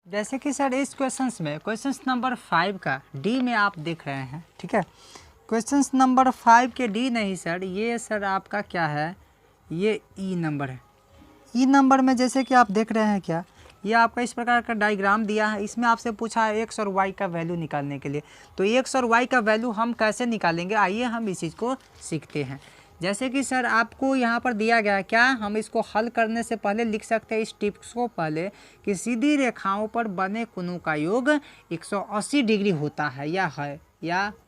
जैसे कि सर इस क्वेश्चंस में क्वेश्चंस नंबर 5 का डी में आप देख रहे हैं, ठीक है। क्वेश्चंस नंबर 5 के डी नहीं सर, ये सर आपका क्या है, ये ई नंबर है। ई नंबर में जैसे कि आप देख रहे हैं क्या, ये आपका इस प्रकार का डायग्राम दिया है। इसमें आपसे पूछा है एक्स और वाई का वैल्यू निकालने के लिए। तो एक्स और वाई का वैल्यू हम कैसे निकालेंगे, आइए हम इस चीज़ को सीखते हैं। जैसे कि सर आपको यहाँ पर दिया गया है, क्या हम इसको हल करने से पहले लिख सकते हैं इस टिप्स को पहले कि सीधी रेखाओं पर बने कोणों का योग 180 डिग्री होता है या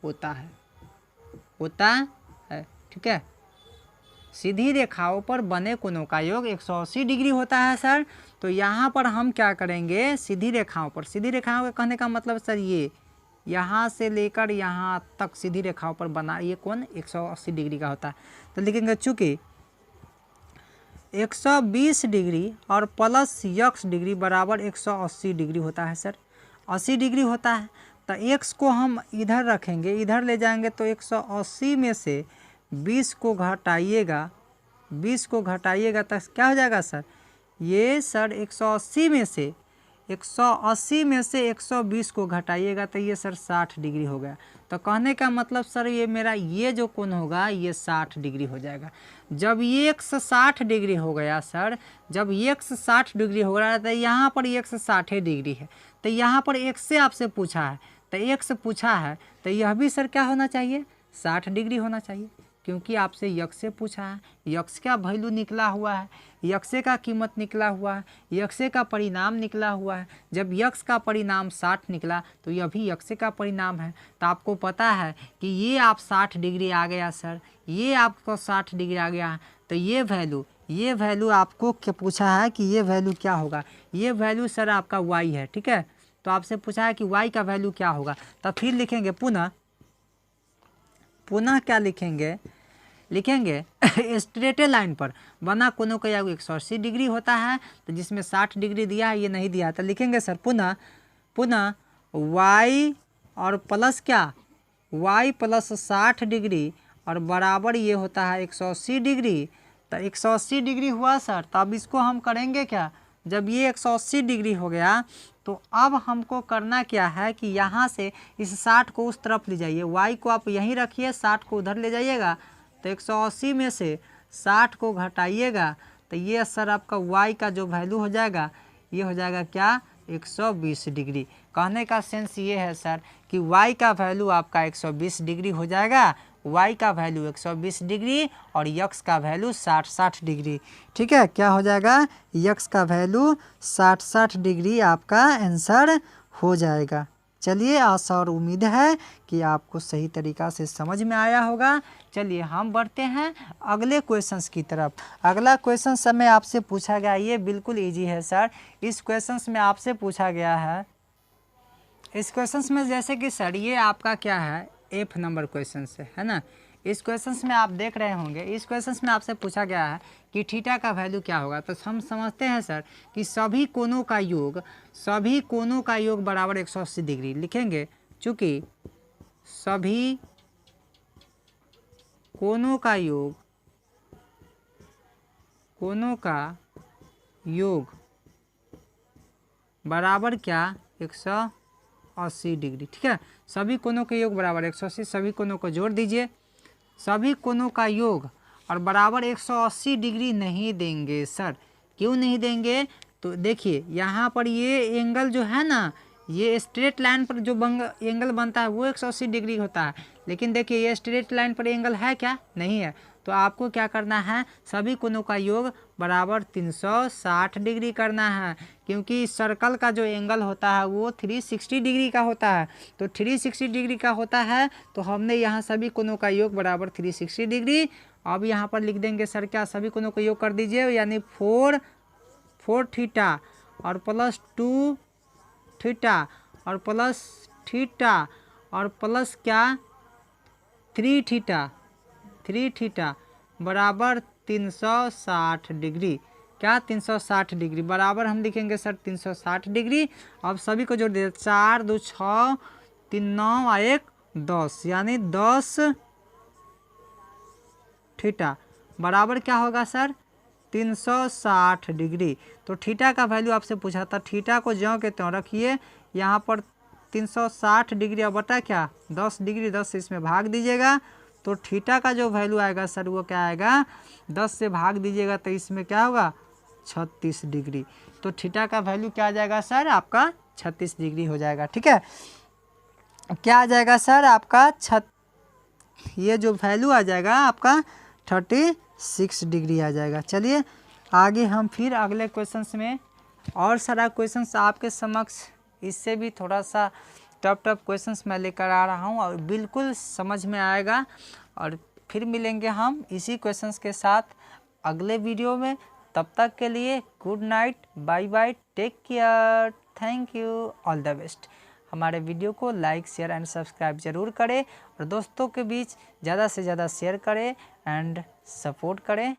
होता है, ठीक है। सीधी रेखाओं पर बने कोणों का योग 180 डिग्री होता है सर। तो यहाँ पर हम क्या करेंगे, सीधी रेखाओं का कहने का मतलब सर ये यहाँ से लेकर यहाँ तक सीधी रेखाओं पर बना ये कोण 180 डिग्री का होता है। तो लिखेंगे चूँकि 120 डिग्री और प्लस x डिग्री बराबर 180 डिग्री होता है सर, 80 डिग्री होता है। तो x को हम इधर रखेंगे, इधर ले जाएंगे तो 180 में से 20 को घटाइएगा, 20 को घटाइएगा तो क्या हो जाएगा सर, ये सर 180 में से 120 को घटाइएगा तो ये सर 60 डिग्री हो गया। तो कहने का मतलब सर ये मेरा ये जो कोण होगा ये 60 डिग्री हो जाएगा। जब ये x 60 डिग्री हो गया सर, जब x 60 डिग्री हो रहा है तो यहाँ पर x 60 डिग्री है। तो यहाँ पर x से आपसे पूछा है, तो x पूछा है तो यह भी सर क्या होना चाहिए, 60 डिग्री होना चाहिए, क्योंकि आपसे यक्स से पूछा है। यक्स का वैल्यू निकला हुआ है, यक्स का कीमत निकला हुआ है, यक्स का परिणाम निकला हुआ है। जब यक्स का परिणाम 60 निकला तो यह भी यक्स का परिणाम है। तो आपको पता है कि ये आप 60 डिग्री आ गया सर, ये आपको 60 डिग्री आ गया। तो ये वैल्यू आपको क्या पूछा है कि ये वैल्यू क्या होगा, ये वैल्यू सर आपका y है, ठीक है। तो आपसे पूछा है कि y का वैल्यू क्या होगा। तो फिर लिखेंगे पुनः क्या लिखेंगे स्ट्रेट लाइन पर बना कोणों का योग 180 डिग्री होता है। तो जिसमें 60 डिग्री दिया है ये नहीं दिया, तो लिखेंगे सर पुनः y और प्लस क्या, y प्लस 60 डिग्री और बराबर ये होता है 180 डिग्री। तो 180 डिग्री हुआ सर। तो अब इसको हम करेंगे क्या, जब ये 180 डिग्री हो गया तो अब हमको करना क्या है कि यहाँ से इस 60 को उस तरफ ले जाइए, y को आप यहीं रखिए, 60 को उधर ले जाइएगा। तो 180 में से 60 को घटाइएगा तो ये सर आपका y का जो वैल्यू हो जाएगा ये हो जाएगा क्या, 120 डिग्री। कहने का सेंस ये है सर कि y का वैल्यू आपका 120 डिग्री हो जाएगा, y का वैल्यू 120 डिग्री और x का वैल्यू 60 डिग्री, ठीक है। क्या हो जाएगा, x का वैल्यू 60 डिग्री आपका आंसर हो जाएगा। चलिए, आशा और उम्मीद है कि आपको सही तरीक़ा से समझ में आया होगा। चलिए हम बढ़ते हैं अगले क्वेश्चंस की तरफ। अगला क्वेश्चन समय आपसे पूछा गया, ये बिल्कुल इजी है सर। इस क्वेश्चंस में आपसे पूछा गया है, इस क्वेश्चंस में जैसे कि सर ये आपका क्या है, F नंबर क्वेश्चन है ना। इस क्वेश्चंस में आप देख रहे होंगे, इस क्वेश्चंस में आपसे पूछा गया है कि थीटा का वैल्यू क्या होगा। तो हम समझते हैं सर कि सभी कोणों का योग बराबर 180 डिग्री लिखेंगे, चूँकि सभी कोणों का योग बराबर क्या, 180 डिग्री, ठीक है। सभी कोणों के योग बराबर 180, सभी कोणों को जोड़ दीजिए। सभी कोणों का योग और बराबर 180 डिग्री नहीं देंगे सर, क्यों नहीं देंगे, तो देखिए यहाँ पर ये एंगल जो है ना, ये स्ट्रेट लाइन पर जो एंगल बनता है वो 180 डिग्री होता है। लेकिन देखिए ये स्ट्रेट लाइन पर एंगल है क्या, नहीं है। तो आपको क्या करना है, सभी कोणों का योग बराबर 360 डिग्री करना है, क्योंकि सर्कल का जो एंगल होता है वो 360 डिग्री का होता है। तो 360 डिग्री का होता है, तो हमने यहाँ सभी कोणों का योग बराबर 360 डिग्री। अब यहाँ पर लिख देंगे सर क्या, सभी कोणों का योग कर दीजिए, यानी 4 थीटा और प्लस 2 थीटा और प्लस थीटा और प्लस क्या 3 थीटा बराबर 360 डिग्री। क्या 360 डिग्री बराबर हम लिखेंगे सर 360 डिग्री। अब सभी को जोड़ दीजिए, 4 2 6 3 9 और 1 10, यानी 10 थीटा बराबर क्या होगा सर, 360 डिग्री। तो थीटा का वैल्यू आपसे पूछा था, थीटा को ज्यों के त्यों रखिए, यहाँ पर 360 डिग्री और बटा क्या 10 डिग्री, 10 से इसमें भाग दीजिएगा तो थीटा का जो वैल्यू आएगा सर वो क्या आएगा, 10 से भाग दीजिएगा तो इसमें क्या होगा 36 डिग्री। तो थीटा का वैल्यू क्या आ जाएगा सर आपका 36 डिग्री हो जाएगा। ठीक है, क्या आ जाएगा सर आपका ये जो वैल्यू आ जाएगा आपका 36 डिग्री आ जाएगा। चलिए आगे हम फिर अगले क्वेश्चंस में और सारा क्वेश्चंस आपके समक्ष, इससे भी थोड़ा सा टफ क्वेश्चंस मैं लेकर आ रहा हूं और बिल्कुल समझ में आएगा। और फिर मिलेंगे हम इसी क्वेश्चंस के साथ अगले वीडियो में। तब तक के लिए good night, bye bye, take care, thank you, all the best. हमारे वीडियो को लाइक शेयर एंड सब्सक्राइब जरूर करें और दोस्तों के बीच ज़्यादा से ज़्यादा शेयर करें एंड सपोर्ट करें।